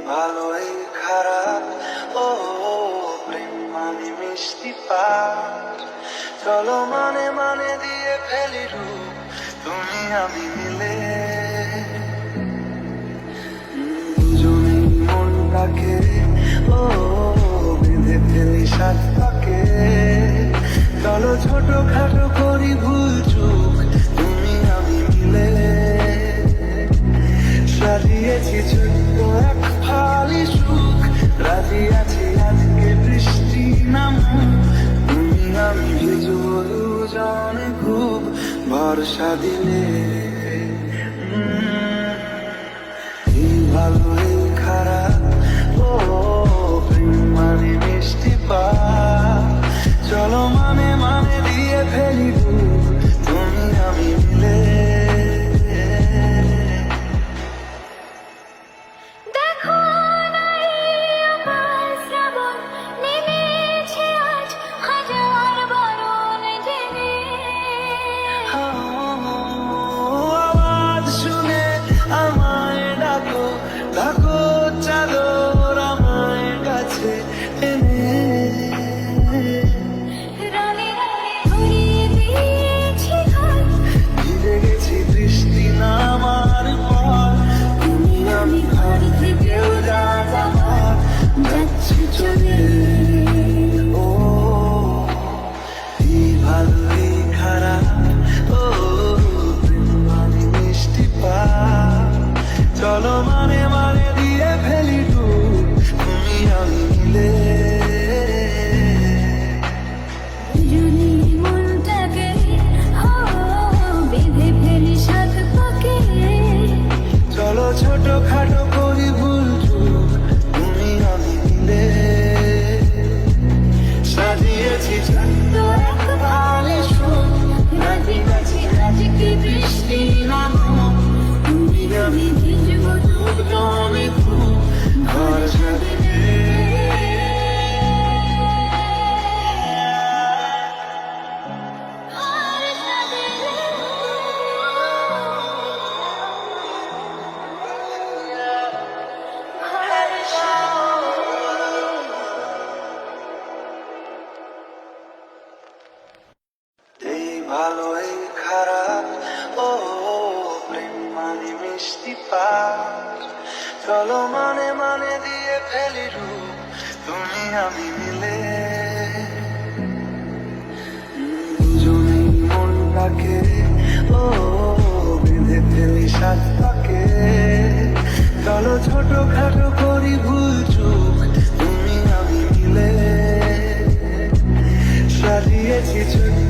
ভালোই খারাপ ও প্রেম মানে মিষ্টি পার। চলো মানে মানে দিয়ে ফেলি রূপ তুমি আমি মিলে। দুজনেই মনটাকে ও বেঁধে ফেলি সাত পাকে। চলো ছোট খাটো করি ভুল চুক তুমি আমি মিলে। সাজিয়েছি ছোট্ট এক ফালি সুখ, রাজি আছি আজকে বৃষ্টি নামুক। তুমি আমি ভিজবো দুজনে খুব ভরসা দিলে। এই ভালো এই খারাপ ও প্রেম মানে মিষ্টি পার। চলো মানে মানে দিয়ে ফেলি রূপ তুমি আমি মিলে। আওয়াজ শুনে আমায় ডাকো, ডাকো চাদর আমায় কাছে এনে। ভিজে গেছি বৃষ্টি নামার পর, তুমি আমি ঘর থেকেও যাচ্ছি চলে। ও এই ভালো এই খারাপ ও প্রেম মানে মিষ্টি পার। চলো মানে মানে দিয়ে ফেলি ডুব তুমি আমি মিলে। চলো ছোট খাটো করি ভুল চুক তুমি আমি মিলে। সাজিয়েছি ছোট্ট এক ফালি সুখ, রাজি আছি আজকে বৃষ্টি নামুক। তুমি আমি ভিজবো দুজনে খুব ভরসা দিলে। এই ভালো এই খারাপ ও প্রেম মানে মিষ্টি পার। চলো মানে মানে দিয়ে ফেলি রূপ তুমি আমি মিলে। দুজনেই মনটাকে ও বেঁধে ফেলি সাত পাকে। চলো ছোট খাটো করি ভুল চুক তুমি আমি মিলে। সাজিয়েছি ছোট্ট